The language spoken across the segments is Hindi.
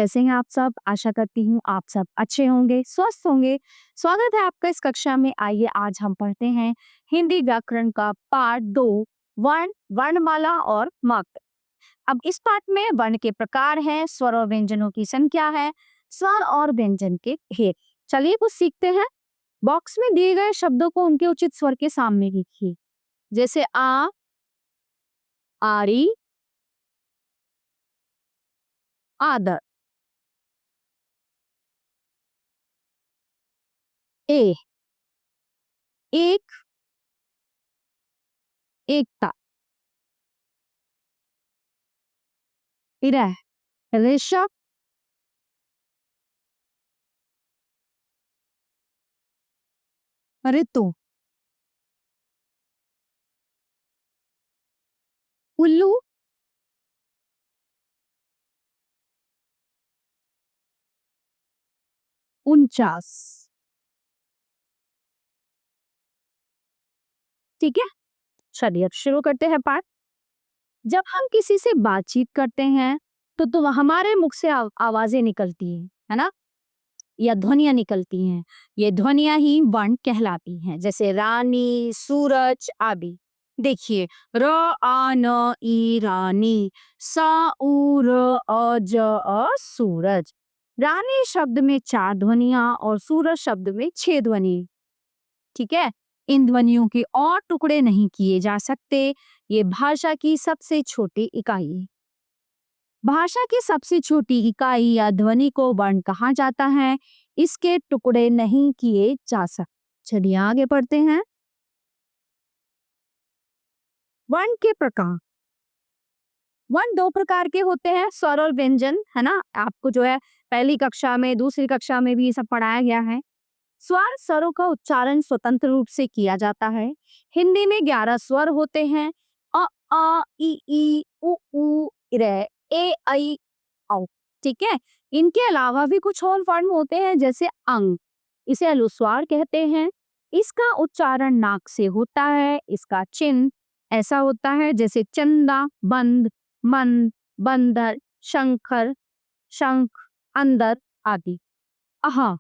कैसे हैं आप सब? आशा करती हूँ आप सब अच्छे होंगे, स्वस्थ होंगे। स्वागत है आपका इस कक्षा में। आइए आज हम पढ़ते हैं हिंदी व्याकरण का पाठ 2, वर्ण, वर्णमाला और मात्रा। अब इस पाठ में वर्ण के प्रकार हैं, स्वर और व्यंजनों की संख्या है, स्वर और व्यंजन के भेद। चलिए कुछ सीखते हैं। बॉक्स में दिए गए शब्दों को उनके उचित स्वर के सामने लिखिए। जैसे आरी, आदर। ए, एक, एकता। ऋषभ, ऋतु। उल्लू, 49। ठीक है, चलिए अब शुरू करते हैं पाठ। जब हम किसी से बातचीत करते हैं तो हमारे मुख से आवाजें निकलती हैं, है ना, या ध्वनियां निकलती हैं। ये ध्वनियां ही वर्ण कहलाती हैं, जैसे रानी, सूरज आदि। देखिए, र आ न ई रानी, सा उ र अ ज अ सूरज। रानी शब्द में 4 ध्वनियां और सूरज शब्द में 6 ध्वनि। ठीक है, इन ध्वनियों के और टुकड़े नहीं किए जा सकते। ये भाषा की सबसे छोटी इकाई है। भाषा की सबसे छोटी इकाई या ध्वनि को वर्ण कहा जाता है। इसके टुकड़े नहीं किए जा सकते। चलिए आगे पढ़ते हैं। वर्ण के प्रकार। वर्ण 2 प्रकार के होते हैं, स्वर और व्यंजन, है ना। आपको जो है पहली कक्षा में, दूसरी कक्षा में भी ये सब पढ़ाया गया है। स्वर स्वरों का उच्चारण स्वतंत्र रूप से किया जाता है। हिंदी में 11 स्वर होते हैं। अ आ इ ई उ ऊ रे ए ऐ औ। ठीक है, इनके अलावा भी कुछ और वर्ण होते हैं, जैसे अंग, इसे अनुस्वार कहते हैं। इसका उच्चारण नाक से होता है। इसका चिन्ह ऐसा होता है जैसे चंदा, बंद, मंद, बंदर, शंकर, शंख, अंदर आदि। आहा,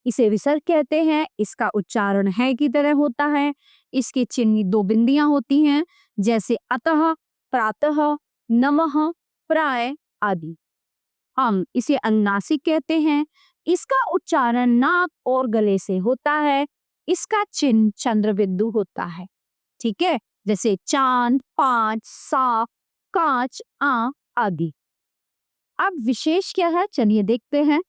इसे विसर्ग कहते हैं। इसका उच्चारण है की तरह होता है। इसके चिन्ह 2 बिंदियां होती हैं, जैसे अतः, प्रातः, नमः, प्राय आदि। हम इसे अनुनासिक कहते हैं। इसका उच्चारण नाक और गले से होता है। इसका चिन्ह चंद्र बिंदु होता है। ठीक है, जैसे चांद, 5, सांप, कांच, आदि। अब विशेष क्या है, चलिए देखते हैं।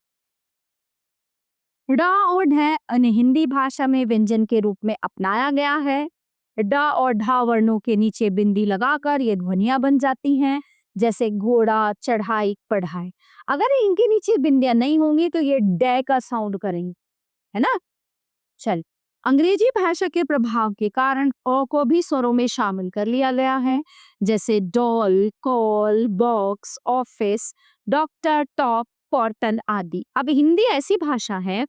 ड और ढ अन्य हिंदी भाषा में व्यंजन के रूप में अपनाया गया है। ड और ढ वर्णों के नीचे बिंदी लगाकर ये ध्वनियां बन जाती हैं, जैसे घोड़ा, चढ़ाई, पढ़ाई। अगर इनके नीचे बिंदियां नहीं होंगी तो ये ड का साउंड करेंगे, है ना। चल, अंग्रेजी भाषा के प्रभाव के कारण अ को भी स्वरों में शामिल कर लिया गया है, जैसे doll, call, box, office, doctor, top, cotton आदि। अब हिंदी ऐसी भाषा है,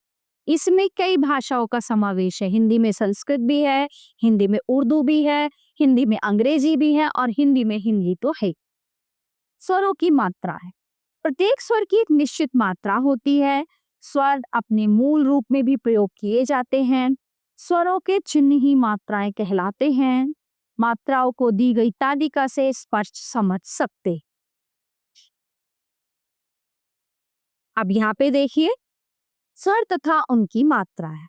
इसमें कई भाषाओं का समावेश है। हिंदी में संस्कृत भी है, हिंदी में उर्दू भी है, हिंदी में अंग्रेजी भी है और हिंदी में हिंदी तो है। स्वरों की मात्रा है। प्रत्येक स्वर की एक निश्चित मात्रा होती है। स्वर अपने मूल रूप में भी प्रयोग किए जाते हैं। स्वरों के चिन्ह ही मात्राएं कहलाते हैं। मात्राओं को दी गई तालिका से स्पष्ट समझ सकते। अब यहाँ पे देखिए, स्वर तथा उनकी मात्रा है।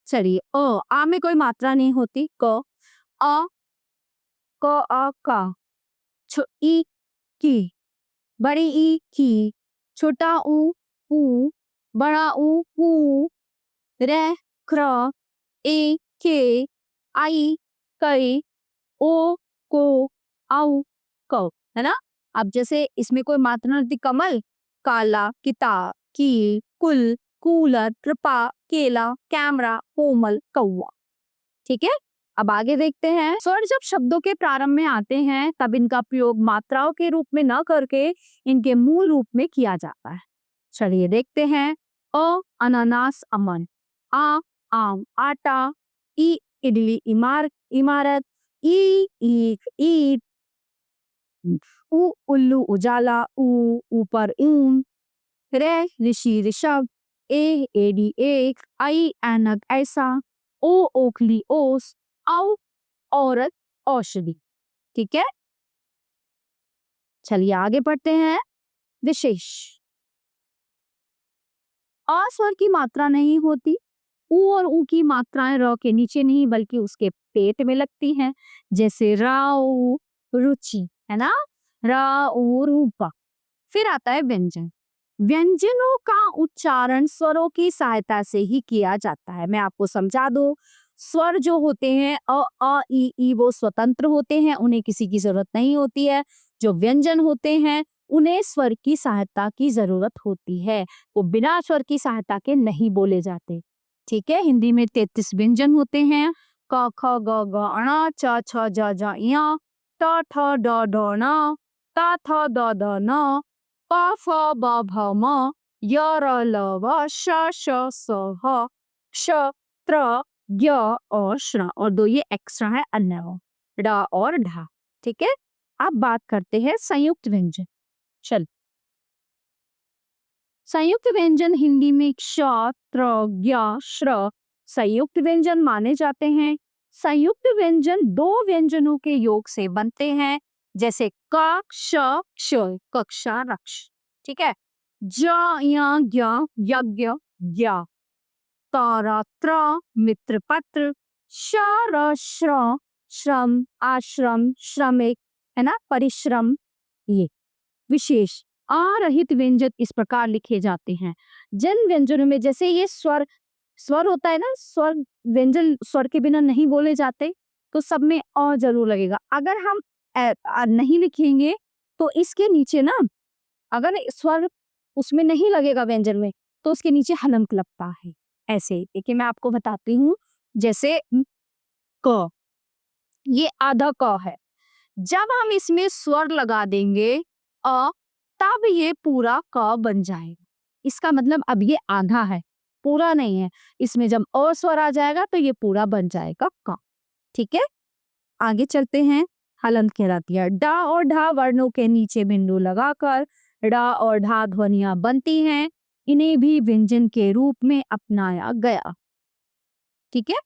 चलिए, आ में कोई मात्रा नहीं होती। क, अ, क, अ, क। ई, की, बड़ी ई, की, छोटा ऊ, बड़ा ऊ, रे, क्र, ए, के, आई, कई, ओ, को, औ, क, है ना। अब जैसे इसमें कोई मात्रा नहीं, कमल, काला, किताब, कील, कुल, कूलर, कृपा, केला, कैमरा, कोमल, कौवा। ठीक है, अब आगे देखते हैं। स्वर जब शब्दों के प्रारंभ में आते हैं तब इनका प्रयोग मात्राओं के रूप में न करके इनके मूल रूप में किया जाता है। चलिए देखते हैं। अ, अनानास, अमन। आ, आम, आटा। ई, इडली, इमारत। ई, ईख, ईट। उ उल्लू उजाला, ऊ ऊपर ऊन, रे ऋषि ऋषभ, ए एडी एक, आई ऐनक ऐसा, ओ ओखली ओस, औ औरत औषधि। ठीक है, चलिए आगे बढ़ते हैं। विशेष, अ स्वर की मात्रा नहीं होती, ऊ और ऊ की मात्राएं र के नीचे नहीं बल्कि उसके पेट में लगती हैं, जैसे राउ रुचि, है ना, राउ रूपा। फिर आता है व्यंजन। व्यंजनों का उच्चारण स्वरों की सहायता से ही किया जाता है। मैं आपको समझा दूं, स्वर जो होते हैं अ ई वो स्वतंत्र होते हैं, उन्हें किसी की जरूरत नहीं होती है। जो व्यंजन होते हैं उन्हें स्वर की सहायता की जरूरत होती है, वो बिना स्वर की सहायता के नहीं बोले जाते। ठीक है, हिंदी में 33 व्यंजन होते हैं। क ख ग घ ङ च छ ज झ ञ ट ठ ड ढ ण ता थ द ध न प फ ब भ म य र ल व श श स ह क्ष त्र ज्ञ और श्र, और दो ये एक्स्ट्रा है अन्य हो, ड और ढा। ठीक है, अब बात करते हैं संयुक्त व्यंजन। चल, संयुक्त व्यंजन हिंदी में क्ष त्र ज्ञ श्र संयुक्त व्यंजन माने जाते हैं। संयुक्त व्यंजन दो व्यंजनों के योग से बनते हैं, जैसे क क्ष क्ष, कक्षा रक्ष। ठीक है, ज य ज्ञ यज्ञ ज्ञा, तारा त्र मित्र पत्र, श र श्र श्रम आश्रम श्रमिक, है ना, परिश्रम। ये विशेष अरहित व्यंजन इस प्रकार लिखे जाते हैं जिन व्यंजनों में, जैसे ये स्वर स्वर होता है ना, स्वर व्यंजन स्वर के बिना नहीं बोले जाते, तो सब में अ जरूर लगेगा। अगर हम नहीं लिखेंगे तो इसके नीचे ना, अगर स्वर उसमें नहीं लगेगा व्यंजन में, तो उसके नीचे हलंत लगता है। ऐसे देखिए, मैं आपको बताती हूँ। जैसे क, ये आधा क है, जब हम इसमें स्वर लगा देंगे अ, तब ये पूरा क बन जाएगा। इसका मतलब अब ये आधा है, पूरा नहीं है। इसमें जब अ स्वर आ जाएगा तो ये पूरा बन जाएगा क। ठीक है, आगे चलते हैं। हलंत कहलाती है। डा और ढा वर्णों के नीचे बिंदु लगाकर डा और ढा ध्वनियां बनती हैं, इन्हें भी व्यंजन के रूप में अपनाया गया। ठीक है,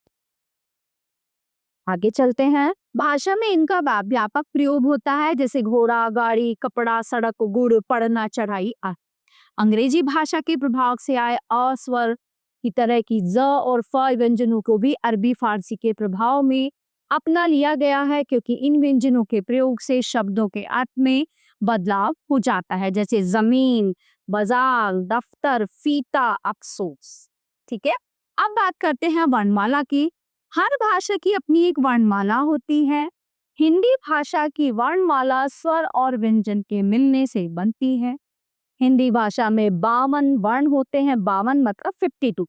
आगे चलते हैं। भाषा में इनका व्यापक प्रयोग होता है, जैसे घोड़ा, गाड़ी, कपड़ा, सड़क, गुड़, पढ़ना, चढ़ाई आदि। अंग्रेजी भाषा के प्रभाव से आए अ स्वर की तरह की ज और फ व्यंजनों को भी अरबी फारसी के प्रभाव में अपना लिया गया है, क्योंकि इन व्यंजनों के प्रयोग से शब्दों के अर्थ में बदलाव हो जाता है, जैसे जमीन, बाजार, दफ्तर, फीता, अफसोस। ठीक है, अब बात करते हैं वर्णमाला की। हर भाषा की अपनी एक वर्णमाला होती है। हिंदी भाषा की वर्णमाला स्वर और व्यंजन के मिलने से बनती है। हिंदी भाषा में 52 वर्ण होते हैं, 52 मतलब 52।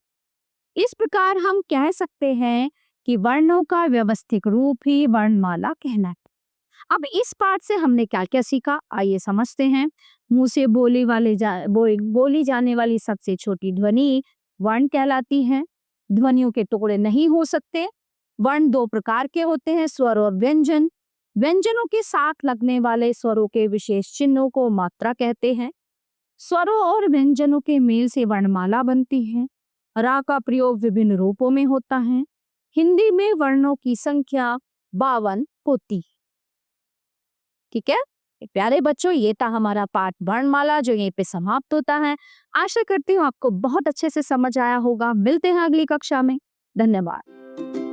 इस प्रकार हम कह सकते हैं कि वर्णों का व्यवस्थित रूप ही वर्णमाला कहलाता है। अब इस पाठ से हमने क्या क्या सीखा, आइए समझते हैं। मुंह से बोली जाने वाली सबसे छोटी ध्वनि वर्ण कहलाती है। ध्वनियों के टुकड़े नहीं हो सकते। वर्ण दो प्रकार के होते हैं, स्वर और व्यंजन। व्यंजनों के साथ लगने वाले स्वरों के विशेष चिन्हों को मात्रा कहते हैं। स्वरों और व्यंजनों के मेल से वर्णमाला बनती है। रा का प्रयोग विभिन्न रूपों में होता है। हिंदी में वर्णों की संख्या 52 होती है। ठीक है प्यारे बच्चों, ये था हमारा पाठ वर्णमाला, जो यहीं पे समाप्त होता है। आशा करती हूँ आपको बहुत अच्छे से समझ आया होगा। मिलते हैं अगली कक्षा में। धन्यवाद।